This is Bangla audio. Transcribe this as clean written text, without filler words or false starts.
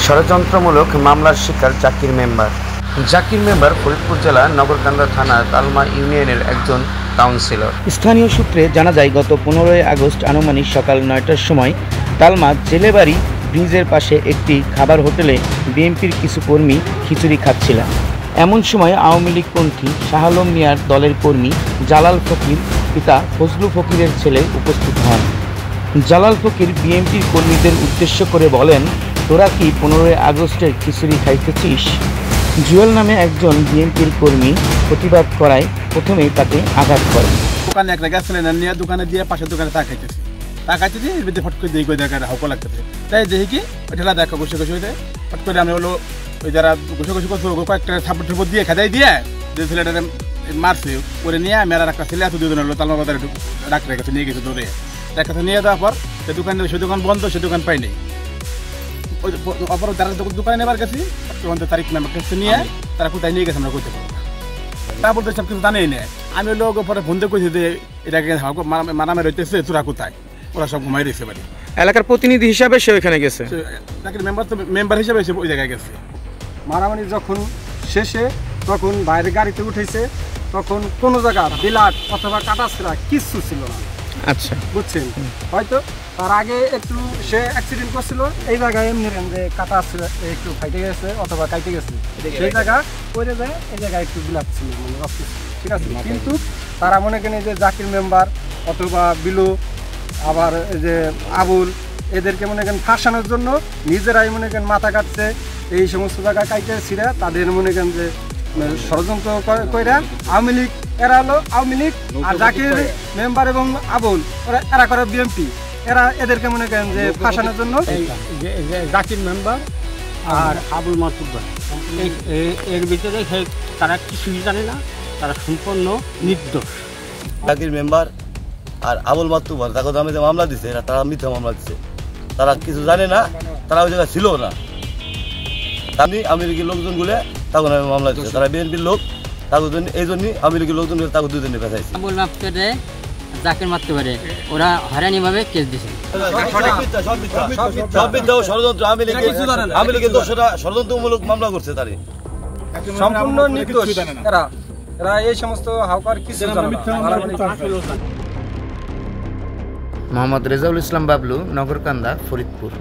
ষড়যন্ত্রমূলক মামলার শিকার জাকির মেম্বার। জাকির মেম্বার ফরিদপুর জেলার নগরকান্দা থানার তালমা ইউনিয়নের একজন কাউন্সিলর। স্থানীয় সূত্রে জানা যায়, গত 15 আগস্ট আনুমানিক সকাল 9টার সময় তালমা জেলেবাড়ি ব্রিজের পাশে একটি খাবার হোটেলে বিএনপির কিছু কর্মী খিচুড়ি খাচ্ছিলেন। এমন সময় আওয়ামী লীগপন্থী শাহ আলম মিয়ার দলের কর্মী জালাল ফকির পিতা ফজলু ফকিরের ছেলে উপস্থিত হন। জালাল ফকির বিএনপির কর্মীদের উদ্দেশ্য করে বলেন, তোরা কি 15 আগস্টের খিচুড়ি খাইতেছিস? জুয়েল নামে একজন বিএনপির কর্মী প্রতিবাদ করায় প্রথমেই তাকে আঘাত করে। দোকানে একটা গ্যাস সিলিন্ডার নিয়ে দোকানে দিয়ে পাশের দোকানে তাকাইতেছি দিয়ে এর মধ্যে ফট করে দিয়ে দেখা হাউকা লাগতেছে। তাই দেখি কি ওই ঠেলা দেখা ঘষে হইতে ফট করে আমি হলো ওই যারা ঘষে করছে কয়েকটা থাপড় ঠুপড় দিয়ে খেদাই দিয়ে যে ছেলেটা মারছে ওরে নিয়ে আমি আর একটা ছেলে এত দুজন হলো তালমা বাজারে ডাক্তার কাছে নিয়ে গেছে দৌড়ে। তার কাছে নিয়ে যাওয়ার পর সে দোকান বন্ধ, সে দোকান পাই নাই। অপর যারা দোকানে নেবার গেছি তারিখ নাম্বার কাছে নিয়ে তারা কোথায় নিয়ে গেছে আমরা করতে পারবো। তা বলতে সব কিছু জানেই না। আমি লোক পরে ফোন দিয়ে কইছি যে এটাকে মারামে রইতেছে, তোরা কোথায়? ওরা সব ঘুমাই রয়েছে বাড়ি। এলাকার প্রতিনিধি হিসাবে সে ওইখানে গেছে, মেম্বার হিসাবে এসে ওই জায়গায় গেছে। মারামারি যখন শেষে তখন বাইরে গাড়িতে উঠেছে, তখন কোনো জায়গা বিলাট অথবা কাটাছড়া কিচ্ছু ছিল না। আচ্ছা, বুঝছেন? হয়তো তার আগে একটু সে অ্যাক্সিডেন্ট করছিল এই জায়গায়, এমনি যে কাটাছড়া একটু ফাইটে গেছে অথবা কাইটে গেছে, সেই জায়গা পড়ে যায়, এই জায়গায় একটু বিলাট ছিল, মানে রক্ত, ঠিক আছে। কিন্তু তারা মনে করেন যে জাকির মেম্বার অথবা বিলু আবার এই যে আবুল, এদেরকে মনে করেন ফাঁসানোর জন্য নিজেরাই মনে করেন মাথা কাটছে, এই সমস্ত জায়গা কাইটে ছিঁড়ে তাদের মনে করেন যে ষড়যন্ত্র কইরা আওয়ামী লীগ, এরা হলো আওয়ামী লীগ, আর জাকির মেম্বার এবং আবুল এরা করে বিএনপি, এরা এদেরকে মনে করেন যে ফাঁসানোর জন্য জাকির মেম্বার আর আবুল মাতুব্বা এর ভিতরে তারা কিছুই জানে না, তারা সম্পূর্ণ নির্দোষ। জাকির মেম্বার আর আবুল মাতুব্বা তাকে আমি যে মামলা দিচ্ছে, তারা মিথ্যা মামলা দিচ্ছে, তারা কিছু জানে না, তারা ওই জায়গায় ছিল না। আমি আওয়ামী লীগের লোকজনগুলো তখন আমি মামলা দিচ্ছে, তারা বিএনপির লোক, তাকে এই জন্যই আওয়ামী লীগের লোকজন তাকে দুজনে পেঁচাইছে। আবুল মাতুব্বা জাকির মারতে পারে, ওরা হয়রানিভাবে কেস দিছে। সব মিথ্যা ষড়যন্ত্র, আওয়ামী লীগের দোষরা ষড়যন্ত্রমূলক মামলা করছে, তারই সম্পূর্ণ নির্দোষ এরা। এরা এই সমস্ত হাউকার কিছু জানে না। মোহাম্মদ রেজাউল ইসলাম বাবলু, নগরকান্দা, ফরিদপুর।